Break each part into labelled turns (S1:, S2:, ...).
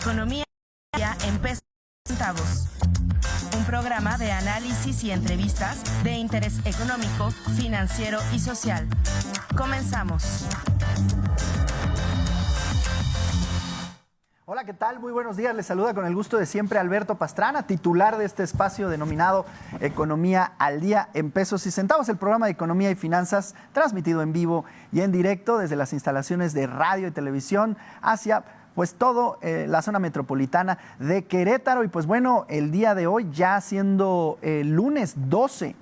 S1: Economía en pesos y centavos. Un programa de análisis y entrevistas de interés económico, financiero y social. Comenzamos.
S2: Hola, ¿qué tal? Muy buenos días. Les saluda con el gusto de siempre Alberto Pastrana, titular de este espacio denominado Economía al Día en Pesos y Centavos, el programa de economía y finanzas transmitido en vivo y en directo desde las instalaciones de radio y televisión hacia pues todo la zona metropolitana de Querétaro. Y pues bueno, el día de hoy ya siendo lunes 12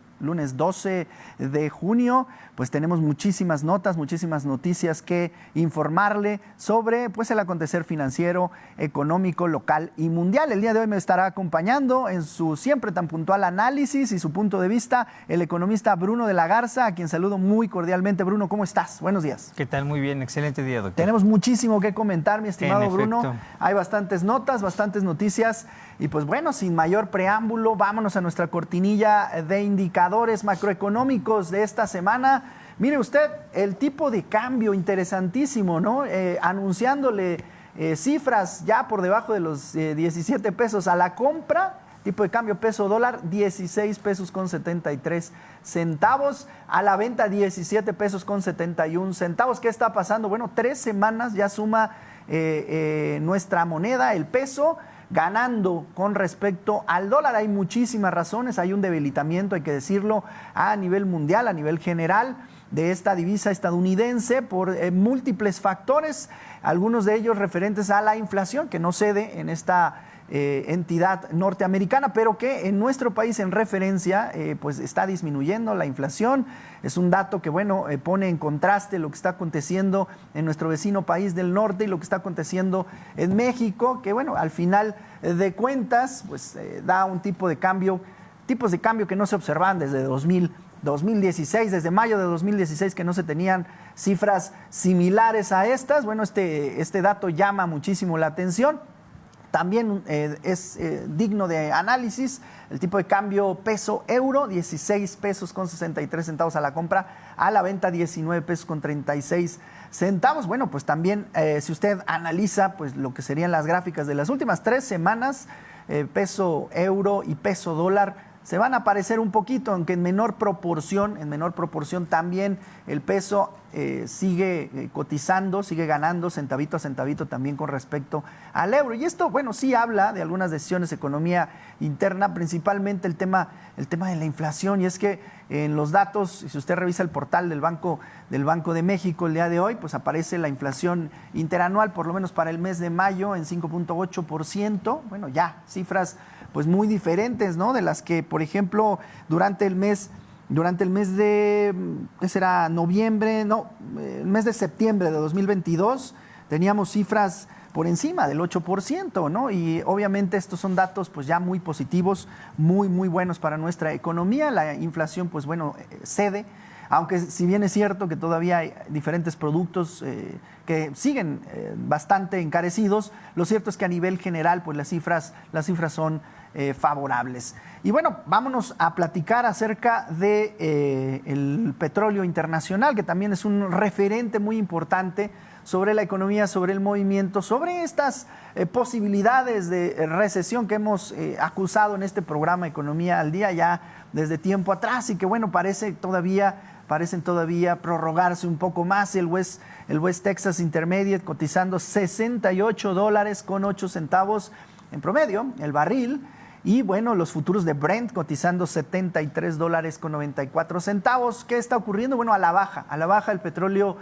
S2: de junio, pues tenemos muchísimas notas, muchísimas noticias que informarle sobre pues el acontecer financiero, económico, local y mundial. El día de hoy me estará acompañando en su siempre tan puntual análisis y su punto de vista el economista Bruno de la Garza, a quien saludo muy cordialmente. Bruno, ¿cómo estás? Buenos días.
S3: ¿Qué tal? Muy bien, excelente día, doctor.
S2: Tenemos muchísimo que comentar, mi estimado Bruno.
S3: Efecto.
S2: Hay bastantes notas, bastantes noticias. Y pues bueno, sin mayor preámbulo, vámonos a nuestra cortinilla de indicadores macroeconómicos de esta semana. Mire usted, el tipo de cambio interesantísimo, ¿no? Anunciándole cifras ya por debajo de los 17 pesos a la compra. Tipo de cambio peso dólar, 16 pesos con 73 centavos. A la venta, 17 pesos con 71 centavos. ¿Qué está pasando? Bueno, 3 semanas ya suma nuestra moneda, el peso, ganando con respecto al dólar. Hay muchísimas razones, hay un debilitamiento, hay que decirlo, a nivel mundial, a nivel general, de esta divisa estadounidense por múltiples factores, algunos de ellos referentes a la inflación, que no cede en esta entidad norteamericana, pero que en nuestro país en referencia pues está disminuyendo la inflación. Es un dato que bueno pone en contraste lo que está aconteciendo en nuestro vecino país del norte y lo que está aconteciendo en México, que bueno, al final de cuentas pues da un tipos de cambio que no se observan desde 2016, desde mayo de 2016, que no se tenían cifras similares a estas. Bueno, este dato llama muchísimo la atención. También es digno de análisis el tipo de cambio peso-euro, 16 pesos con 63 centavos a la compra, a la venta 19 pesos con 36 centavos. Bueno, pues también si usted analiza pues lo que serían las gráficas de las últimas 3 semanas, peso-euro y peso-dólar se van a parecer un poquito, aunque en menor proporción también el peso sigue cotizando, sigue ganando centavito a centavito también con respecto al euro. Y esto, bueno, sí habla de algunas decisiones de economía interna, principalmente el tema de la inflación. Y es que en los datos, si usted revisa el portal del Banco de México el día de hoy, pues aparece la inflación interanual, por lo menos para el mes de mayo, en 5.8%. Bueno, ya cifras pues muy diferentes, ¿no? De las que, por ejemplo, durante el mes de, ¿qué será? El mes de septiembre de 2022 teníamos cifras por encima del 8%, ¿no? Y obviamente estos son datos pues ya muy positivos, muy, muy buenos para nuestra economía. La inflación, pues bueno, cede, aunque si bien es cierto que todavía hay diferentes productos que siguen bastante encarecidos, lo cierto es que a nivel general pues las cifras son favorables. Y bueno, vámonos a platicar acerca de el petróleo internacional, que también es un referente muy importante sobre la economía, sobre el movimiento, sobre estas posibilidades de recesión que hemos acusado en este programa Economía al Día ya desde tiempo atrás, y que bueno, parecen todavía prorrogarse un poco más. El West Texas Intermediate cotizando $68 con 8 centavos en promedio el barril. Y bueno, los futuros de Brent cotizando $73 con 94 centavos. ¿Qué está ocurriendo? Bueno, a la baja el petróleo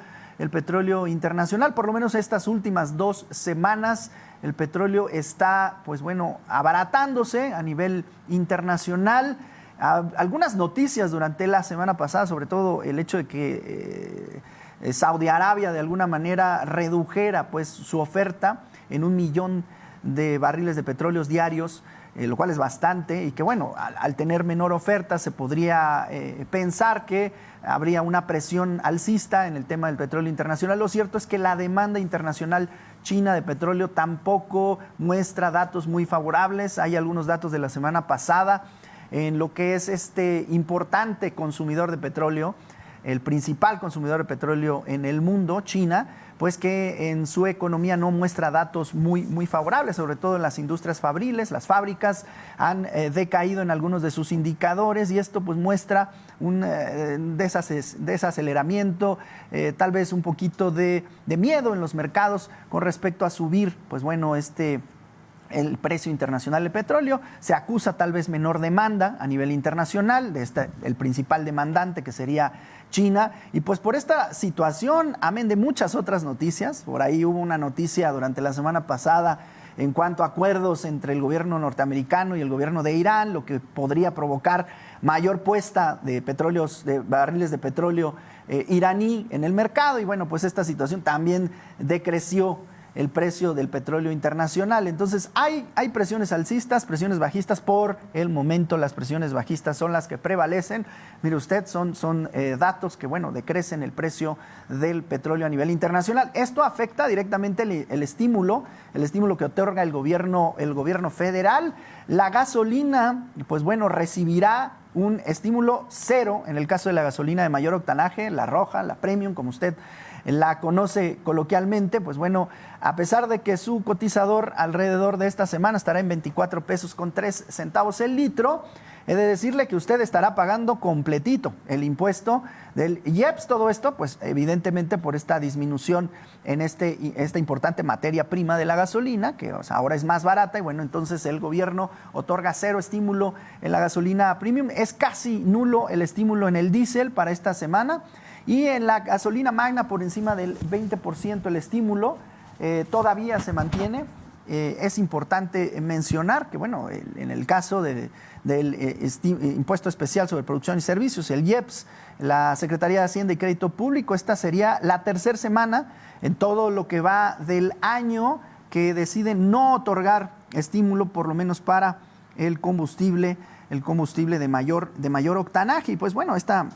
S2: internacional. Por lo menos estas últimas 2 semanas el petróleo está, pues bueno, abaratándose a nivel internacional. Algunas noticias durante la semana pasada, sobre todo el hecho de que Saudi Arabia de alguna manera redujera pues su oferta en 1 millón de barriles de petróleos diarios, lo cual es bastante, y que bueno, al tener menor oferta se podría pensar que habría una presión alcista en el tema del petróleo internacional. Lo cierto es que la demanda internacional china de petróleo tampoco muestra datos muy favorables. Hay algunos datos de la semana pasada en lo que es este importante consumidor de petróleo el principal consumidor de petróleo en el mundo, China, pues que en su economía no muestra datos muy favorables, sobre todo en las industrias fabriles. Las fábricas han decaído en algunos de sus indicadores y esto pues muestra un desaceleramiento, tal vez un poquito de miedo en los mercados con respecto a subir, pues bueno, el precio internacional del petróleo. Se acusa tal vez menor demanda a nivel internacional de el principal demandante, que sería China. Y pues por esta situación, amén de muchas otras noticias, por ahí hubo una noticia durante la semana pasada en cuanto a acuerdos entre el gobierno norteamericano y el gobierno de Irán, lo que podría provocar mayor puesta de barriles de petróleo iraní en el mercado. Y bueno, pues esta situación también decreció el precio del petróleo internacional. Entonces hay presiones alcistas, presiones bajistas. Por el momento las presiones bajistas son las que prevalecen. Mire usted, son datos que, bueno, decrecen el precio del petróleo a nivel internacional. Esto afecta directamente el estímulo que otorga el gobierno federal. La gasolina, pues bueno, recibirá un estímulo cero en el caso de la gasolina de mayor octanaje, la roja, la premium, como usted la conoce coloquialmente. Pues bueno, a pesar de que su cotizador alrededor de esta semana estará en 24 pesos con 3 centavos el litro, he de decirle que usted estará pagando completito el impuesto del IEPS. Todo esto, pues evidentemente por esta disminución en esta importante materia prima de la gasolina, que ahora es más barata, y bueno, entonces el gobierno otorga cero estímulo en la gasolina premium. Es casi nulo el estímulo en el diésel para esta semana. Y en la gasolina magna por encima del 20% el estímulo todavía se mantiene. Es importante mencionar que, bueno, en el caso del impuesto especial sobre producción y servicios, el IEPS, la Secretaría de Hacienda y Crédito Público, esta sería la tercera semana en todo lo que va del año que decide no otorgar estímulo, por lo menos para el combustible de mayor octanaje. Y pues bueno, esta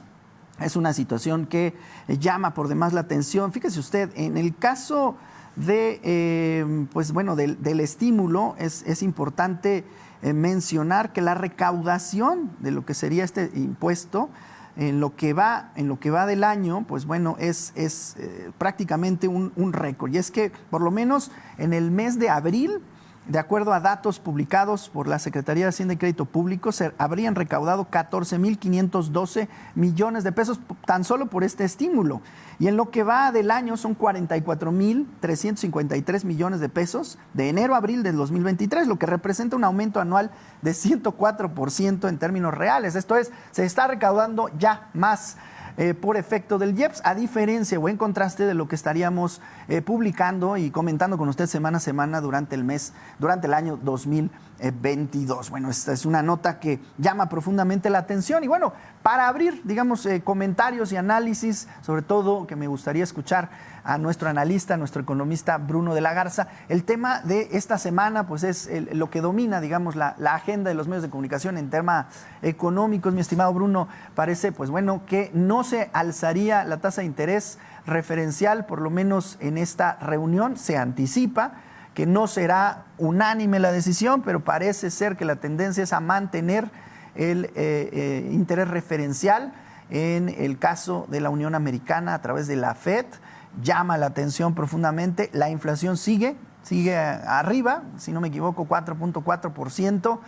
S2: es una situación que llama por demás la atención. Fíjese usted, en el caso de, pues bueno, del estímulo, es importante mencionar que la recaudación de lo que sería este impuesto en lo que va del año, pues bueno, es prácticamente un récord. Y es que por lo menos en el mes de abril, de acuerdo a datos publicados por la Secretaría de Hacienda y Crédito Público, se habrían recaudado 14,512 millones de pesos tan solo por este estímulo. Y en lo que va del año son 44,353 millones de pesos de enero a abril del 2023, lo que representa un aumento anual de 104% en términos reales. Esto es, se está recaudando ya más por efecto del IEPS, a diferencia o en contraste de lo que estaríamos publicando y comentando con usted semana a semana durante el año 2022. Bueno, esta es una nota que llama profundamente la atención. Y bueno, para abrir, digamos, comentarios y análisis, sobre todo que me gustaría escuchar a nuestro analista, nuestro economista Bruno de la Garza, el tema de esta semana pues es lo que domina, digamos, la agenda de los medios de comunicación en temas económicos. Mi estimado Bruno, parece pues bueno que no se alzaría la tasa de interés referencial, por lo menos en esta reunión. Se anticipa que no será unánime la decisión, pero parece ser que la tendencia es a mantener el interés referencial. En el caso de la Unión Americana, a través de la FED, llama la atención profundamente. La inflación sigue arriba, si no me equivoco, 4.4%,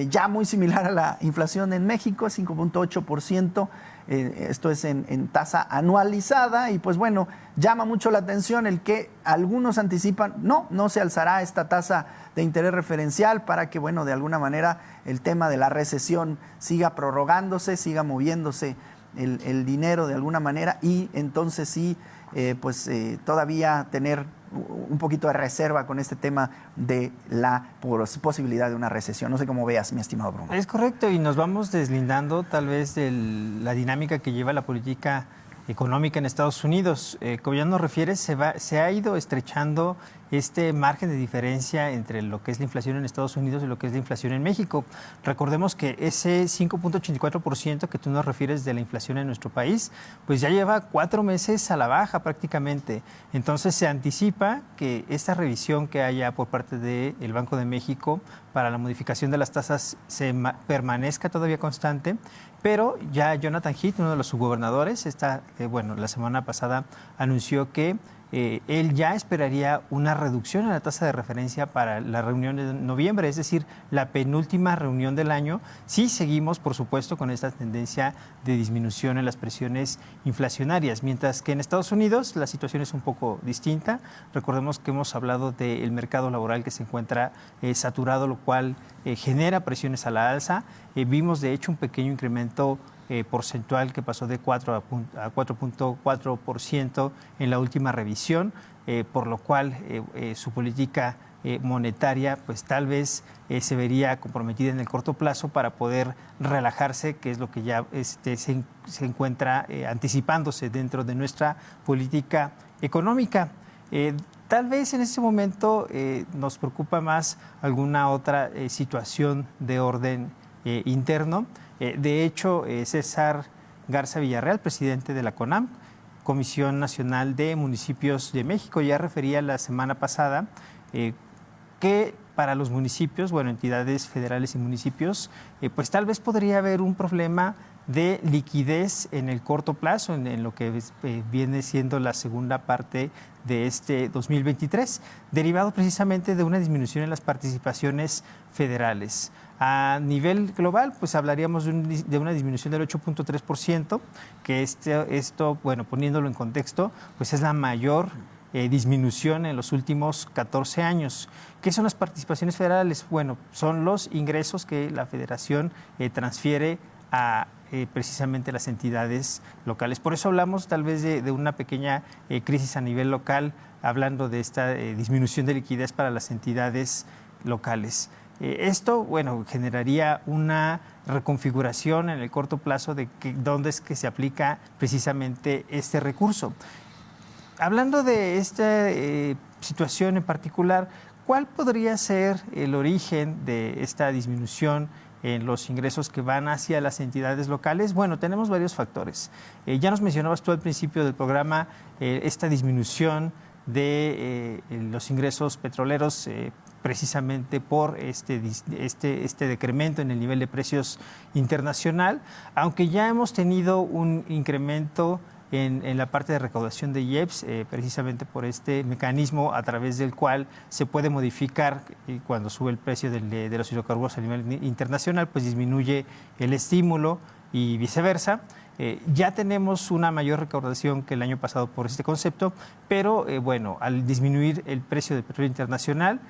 S2: ya muy similar a la inflación en México, 5.8%. Esto es en tasa anualizada. Y pues bueno, llama mucho la atención el que algunos anticipan, no se alzará esta tasa de interés referencial para que, bueno, de alguna manera el tema de la recesión siga prorrogándose, siga moviéndose el dinero de alguna manera, y entonces sí, todavía tener un poquito de reserva con este tema de la posibilidad de una recesión. No sé cómo veas, mi estimado Bruno.
S3: Es correcto, y nos vamos deslindando tal vez de la dinámica que lleva la política económica en Estados Unidos. Como ya nos refieres, se ha ido estrechando este margen de diferencia entre lo que es la inflación en Estados Unidos y lo que es la inflación en México. Recordemos que ese 5.84% que tú nos refieres de la inflación en nuestro país, pues ya lleva 4 meses a la baja prácticamente. Entonces se anticipa que esta revisión que haya por parte del Banco de México para la modificación de las tasas permanezca todavía constante, Pero ya Jonathan Heath, uno de los subgobernadores, la semana pasada anunció que él ya esperaría una reducción en la tasa de referencia para la reunión de noviembre, es decir, la penúltima reunión del año. Sí seguimos, por supuesto, con esta tendencia de disminución en las presiones inflacionarias, mientras que en Estados Unidos la situación es un poco distinta. Recordemos que hemos hablado del mercado laboral que se encuentra saturado, lo cual genera presiones a la alza. Vimos, de hecho, un pequeño incremento porcentual que pasó de 4 a 4.4% en la última revisión, por lo cual su política monetaria pues tal vez se vería comprometida en el corto plazo para poder relajarse, que es lo que ya se encuentra anticipándose dentro de nuestra política económica. Tal vez en este momento nos preocupa más alguna otra situación de orden interno. De hecho, César Garza Villarreal, presidente de la CONAM, Comisión Nacional de Municipios de México, ya refería la semana pasada que para los municipios, entidades federales y municipios, pues tal vez podría haber un problema de liquidez en el corto plazo, en lo que viene siendo la segunda parte de este 2023, derivado precisamente de una disminución en las participaciones federales. A nivel global, pues hablaríamos de una disminución del 8.3%, que esto, poniéndolo en contexto, pues es la mayor disminución en los últimos 14 años. ¿Qué son las participaciones federales? Bueno, son los ingresos que la federación transfiere a precisamente las entidades locales. Por eso hablamos tal vez de una pequeña crisis a nivel local, hablando de esta disminución de liquidez para las entidades locales. Esto, generaría una reconfiguración en el corto plazo de dónde es que se aplica precisamente este recurso. Hablando de esta situación en particular, ¿cuál podría ser el origen de esta disminución en los ingresos que van hacia las entidades locales? Bueno, tenemos varios factores. Ya nos mencionabas tú al principio del programa esta disminución de los ingresos petroleros precisamente por este decremento en el nivel de precios internacional, aunque ya hemos tenido un incremento en la parte de recaudación de IEPS, precisamente por este mecanismo a través del cual se puede modificar cuando sube el precio de los hidrocarburos a nivel internacional, pues disminuye el estímulo y viceversa. Ya tenemos una mayor recaudación que el año pasado por este concepto, pero al disminuir el precio del petróleo internacional,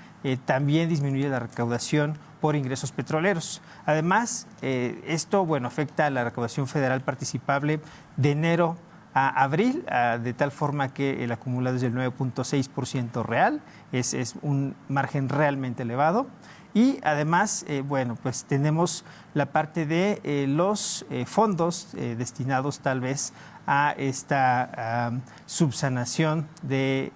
S3: también disminuye la recaudación por ingresos petroleros. Además, esto afecta a la recaudación federal participable de enero a abril, de tal forma que el acumulado es del 9.6% real, es un margen realmente elevado. Y además, pues tenemos la parte de los fondos destinados tal vez a esta subsanación de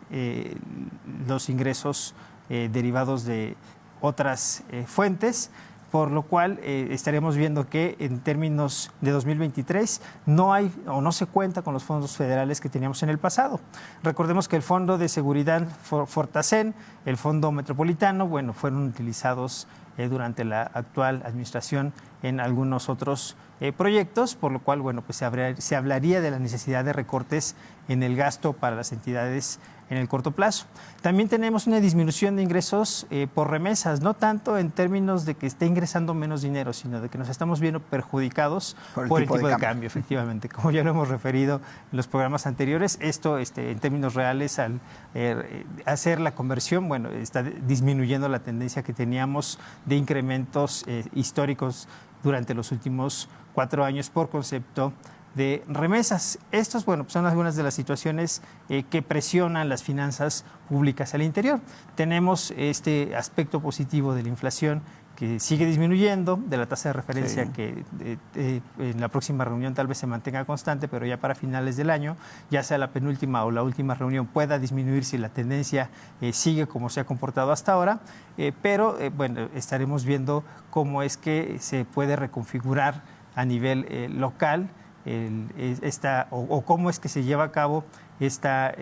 S3: los ingresos derivados de otras fuentes, por lo cual estaremos viendo que en términos de 2023 no hay o no se cuenta con los fondos federales que teníamos en el pasado. Recordemos que el Fondo de Seguridad Fortasen, el Fondo Metropolitano, fueron utilizados durante la actual administración en algunos otros proyectos, por lo cual pues se hablaría de la necesidad de recortes en el gasto para las entidades en el corto plazo. También tenemos una disminución de ingresos por remesas, no tanto en términos de que esté ingresando menos dinero, sino de que nos estamos viendo perjudicados por el tipo de cambio, efectivamente. Como ya lo hemos referido en los programas anteriores, esto en términos reales, al hacer la conversión, está disminuyendo la tendencia que teníamos de incrementos históricos durante los últimos 4 años por concepto de remesas. Estos, son algunas de las situaciones que presionan las finanzas públicas al interior. Tenemos este aspecto positivo de la inflación que sigue disminuyendo, de la tasa de referencia que en la próxima reunión tal vez se mantenga constante, pero ya para finales del año, ya sea la penúltima o la última reunión, pueda disminuir si la tendencia sigue como se ha comportado hasta ahora, pero estaremos viendo cómo es que se puede reconfigurar a nivel local cómo es que se lleva a cabo esta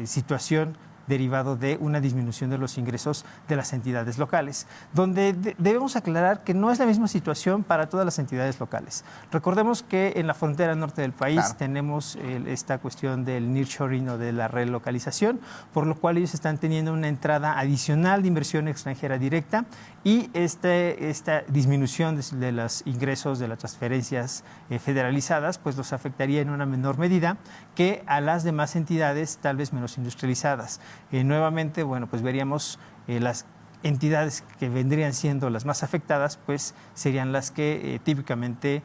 S3: situación derivado de una disminución de los ingresos de las entidades locales, donde debemos aclarar que no es la misma situación para todas las entidades locales. Recordemos que en la frontera norte del país tenemos esta cuestión del nearshoring o de la relocalización, por lo cual ellos están teniendo una entrada adicional de inversión extranjera directa y esta disminución de los ingresos de las transferencias federalizadas pues los afectaría en una menor medida que a las demás entidades tal vez menos industrializadas. Nuevamente, bueno, pues veríamos las entidades que vendrían siendo las más afectadas, pues serían las que típicamente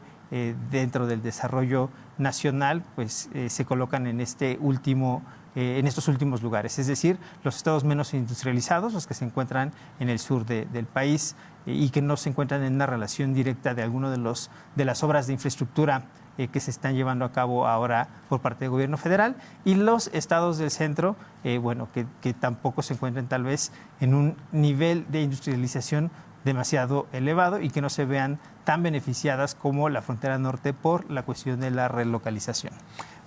S3: dentro del desarrollo nacional, pues se colocan en en estos últimos lugares, es decir, los estados menos industrializados, los que se encuentran en el sur del país y que no se encuentran en una relación directa de alguno de las obras de infraestructura que se están llevando a cabo ahora por parte del gobierno federal, y los estados del centro, que tampoco se encuentran tal vez en un nivel de industrialización demasiado elevado y que no se vean tan beneficiadas como la frontera norte por la cuestión de la relocalización.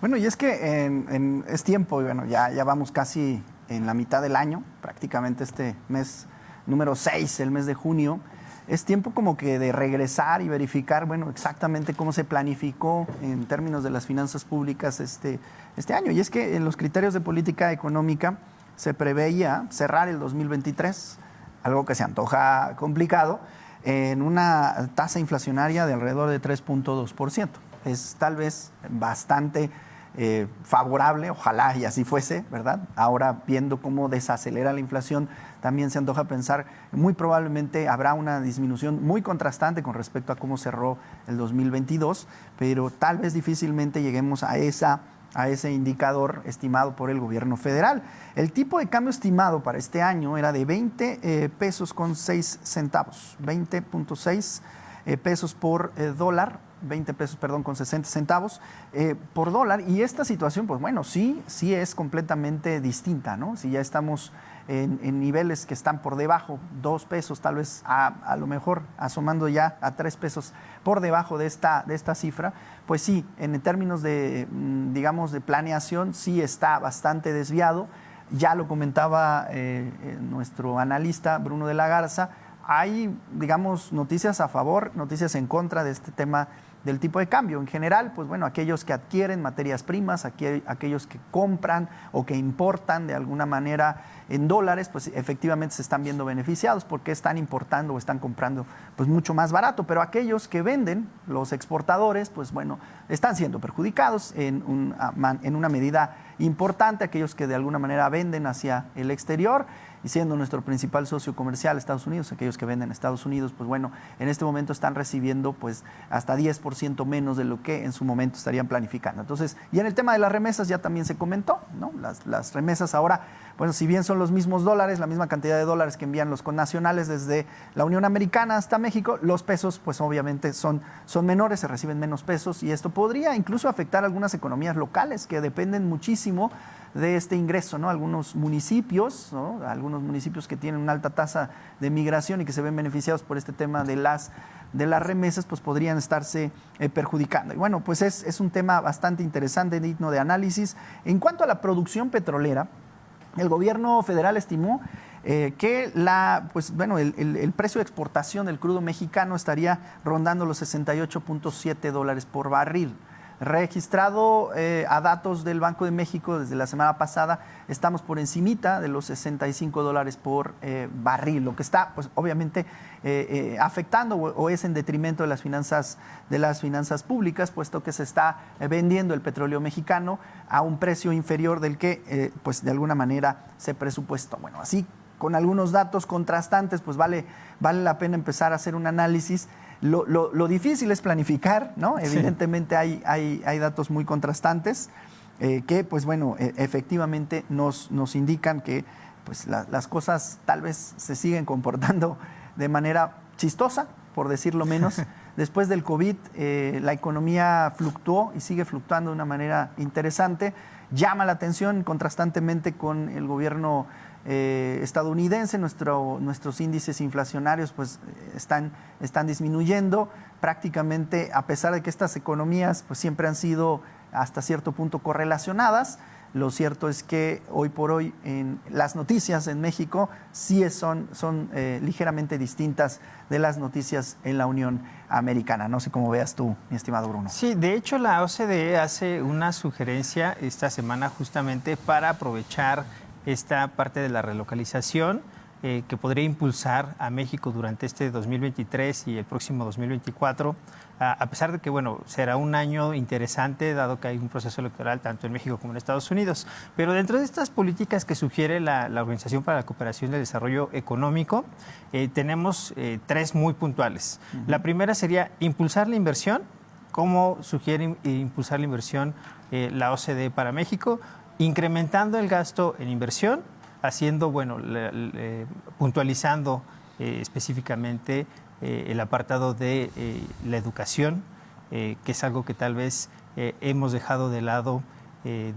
S2: Bueno, y es que es tiempo, y bueno, ya vamos casi en la mitad del año, prácticamente este mes número 6, el mes de junio. Es tiempo como que de regresar y verificar, bueno, exactamente cómo se planificó en términos de las finanzas públicas este año. Y es que en los criterios de política económica se preveía cerrar el 2023, algo que se antoja complicado, en una tasa inflacionaria de alrededor de 3.2%. Es tal vez bastante favorable, ojalá y así fuese, ¿verdad? Ahora, viendo cómo desacelera la inflación, también se antoja pensar, muy probablemente habrá una disminución muy contrastante con respecto a cómo cerró el 2022, pero tal vez difícilmente lleguemos a ese indicador estimado por el gobierno federal. El tipo de cambio estimado para este año era de 20 pesos con 6 centavos, 20.6 pesos por dólar, 20 pesos, perdón, con 60 centavos por dólar. Y esta situación, pues bueno, sí es completamente distinta, ¿no? Si ya estamos en niveles que están por debajo, 2 pesos, tal vez a lo mejor asomando ya a 3 pesos por debajo de esta cifra, pues sí, en términos de, digamos, de planeación, sí está bastante desviado. Ya lo comentaba nuestro analista Bruno de la Garza, hay, digamos, noticias a favor, noticias en contra de este tema del tipo de cambio. En general, pues bueno, aquellos que adquieren materias primas, aquellos que compran o que importan de alguna manera en dólares, pues efectivamente se están viendo beneficiados porque están importando o están comprando pues mucho más barato. Pero aquellos que venden, los exportadores, pues bueno, están siendo perjudicados en una medida importante, aquellos que de alguna manera venden hacia el exterior, y siendo nuestro principal socio comercial Estados Unidos, aquellos que venden a Estados Unidos, pues bueno, en este momento están recibiendo pues hasta 10% menos de lo que en su momento estarían planificando. Entonces, y en el tema de las remesas ya también se comentó, ¿no? Las remesas ahora, bueno, si bien son los mismos dólares, la misma cantidad de dólares que envían los connacionales desde la Unión Americana hasta México, los pesos pues obviamente son menores, se reciben menos pesos, y esto podría incluso afectar a algunas economías locales que dependen muchísimo de este ingreso, ¿no? Algunos municipios, ¿no? Algunos municipios que tienen una alta tasa de migración y que se ven beneficiados por este tema de las remesas, pues podrían estarse perjudicando. Y bueno, pues es un tema bastante interesante, digno de análisis. En cuanto a la producción petrolera, el gobierno federal estimó que el precio de exportación del crudo mexicano estaría rondando los $68.7 por barril. Registrado a datos del Banco de México desde la semana pasada, estamos por encimita de los $65 por barril, lo que está pues obviamente afectando o es en detrimento de las finanzas públicas, puesto que se está vendiendo el petróleo mexicano a un precio inferior del que pues de alguna manera se presupuestó. Bueno, así con algunos datos contrastantes, pues vale la pena empezar a hacer un análisis. Lo difícil es planificar, ¿no? Sí. Evidentemente hay datos muy contrastantes que, pues bueno, efectivamente nos indican que pues, las cosas tal vez se siguen comportando de manera chistosa, por decirlo menos. Después del COVID, la economía fluctuó y sigue fluctuando de una manera interesante. Llama la atención contrastantemente con el gobierno estadounidense, nuestros índices inflacionarios pues están disminuyendo prácticamente, a pesar de que estas economías pues siempre han sido hasta cierto punto correlacionadas. Lo cierto es que hoy por hoy las noticias en México sí son ligeramente distintas de las noticias en la Unión Americana. No sé cómo veas tú, mi estimado Bruno.
S3: Sí, de hecho la OCDE hace una sugerencia esta semana justamente para aprovechar esta parte de la relocalización que podría impulsar a México durante este 2023 y el próximo 2024, a pesar de que, bueno, será un año interesante, dado que hay un proceso electoral tanto en México como en Estados Unidos. Pero dentro de estas políticas que sugiere la Organización para la Cooperación y el Desarrollo Económico, tenemos tres muy puntuales. La primera sería impulsar la inversión. ¿Cómo sugiere impulsar la inversión la OCDE para México? Incrementando el gasto en inversión, haciendo, bueno, puntualizando específicamente el apartado de la educación, que es algo que tal vez hemos dejado de lado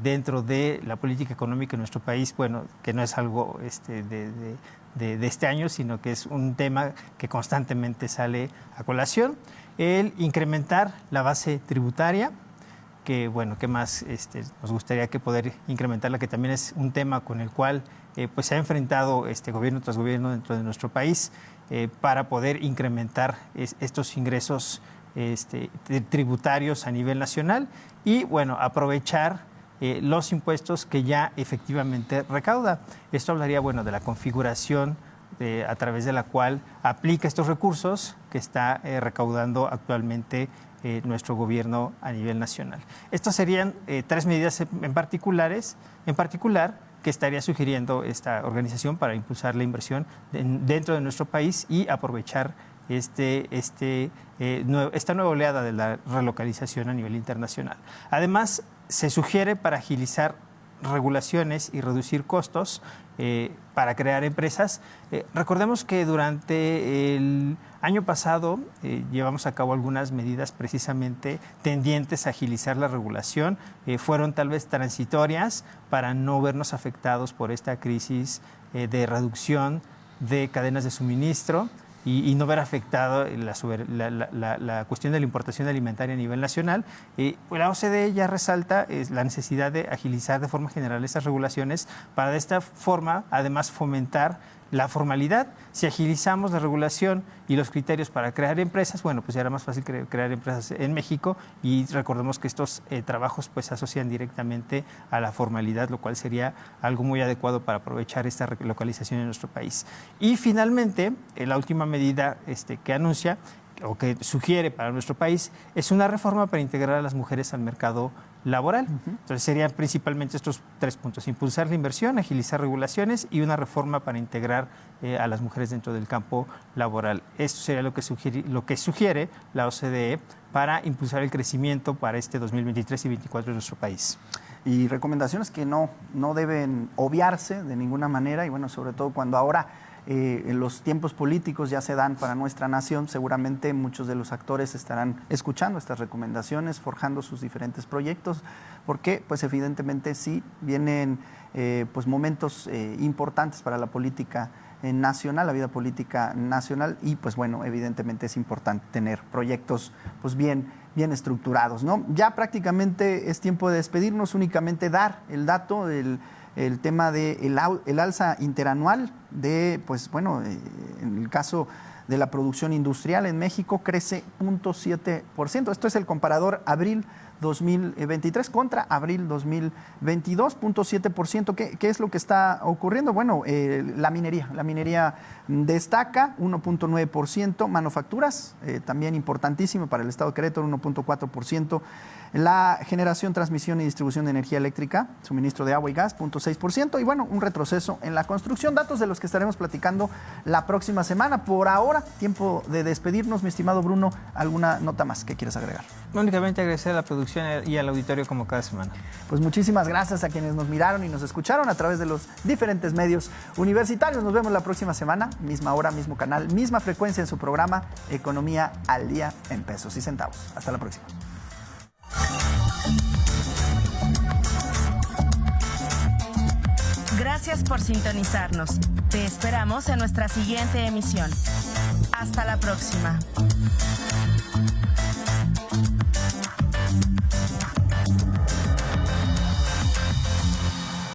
S3: dentro de la política económica en nuestro país, bueno, que no es algo de este año, sino que es un tema que constantemente sale a colación. El incrementar la base tributaria, que bueno, ¿qué más nos gustaría que poder incrementarla? Que también es un tema con el cual pues se ha enfrentado gobierno tras gobierno dentro de nuestro país para poder incrementar estos ingresos tributarios a nivel nacional y bueno, aprovechar los impuestos que ya efectivamente recauda. Esto hablaría, bueno, de la configuración a través de la cual aplica estos recursos que está recaudando actualmente nuestro gobierno a nivel nacional. Estas serían tres medidas en particular que estaría sugiriendo esta organización para impulsar la inversión dentro de nuestro país y aprovechar esta nueva oleada de la relocalización a nivel internacional. Además, se sugiere para agilizar regulaciones y reducir costos para crear empresas. Recordemos que durante el año pasado llevamos a cabo algunas medidas precisamente tendientes a agilizar la regulación. Fueron tal vez transitorias para no vernos afectados por esta crisis de reducción de cadenas de suministro y no ver afectado la cuestión de la importación alimentaria a nivel nacional. La OCDE ya resalta la necesidad de agilizar de forma general estas regulaciones para de esta forma, además, fomentar la formalidad. Si agilizamos la regulación y los criterios para crear empresas, bueno, pues será más fácil crear empresas en México y recordemos que estos trabajos pues se asocian directamente a la formalidad, lo cual sería algo muy adecuado para aprovechar esta relocalización en nuestro país. Y finalmente, la última medida que anuncia o que sugiere para nuestro país es una reforma para integrar a las mujeres al mercado laboral. Entonces serían principalmente estos tres puntos: impulsar la inversión, agilizar regulaciones y una reforma para integrar a las mujeres dentro del campo laboral. Esto sería lo que sugiere la OCDE para impulsar el crecimiento para este 2023 y 2024 en nuestro país.
S2: Y recomendaciones que no deben obviarse de ninguna manera y bueno, sobre todo cuando ahora en los tiempos políticos ya se dan para nuestra nación, seguramente muchos de los actores estarán escuchando estas recomendaciones, forjando sus diferentes proyectos, porque pues evidentemente sí vienen pues momentos importantes para la política nacional, la vida política nacional y pues bueno, evidentemente es importante tener proyectos pues bien estructurados, ¿no? Ya prácticamente es tiempo de despedirnos, únicamente dar el dato del el tema del alza interanual de, pues bueno, en el caso de la producción industrial en México crece 0.7%. Esto es el comparador abril 2023 contra abril 2022, 0.7%. ¿Qué es lo que está ocurriendo? Bueno, la minería destaca 1.9%, manufacturas también importantísimo para el estado de Querétaro, 1.4%, la generación, transmisión y distribución de energía eléctrica, suministro de agua y gas, 0.6%, y bueno, un retroceso en la construcción, datos de los que estaremos platicando la próxima semana. Por ahora, tiempo de despedirnos, mi estimado Bruno, ¿alguna nota más que quieres agregar?
S3: Únicamente agradecer a la producción y al auditorio como cada semana.
S2: Pues muchísimas gracias a quienes nos miraron y nos escucharon a través de los diferentes medios universitarios. Nos vemos la próxima semana, misma hora, mismo canal, misma frecuencia en su programa Economía al Día en Pesos y Centavos. Hasta la próxima.
S1: Gracias por sintonizarnos. Te esperamos en nuestra siguiente emisión. Hasta la próxima.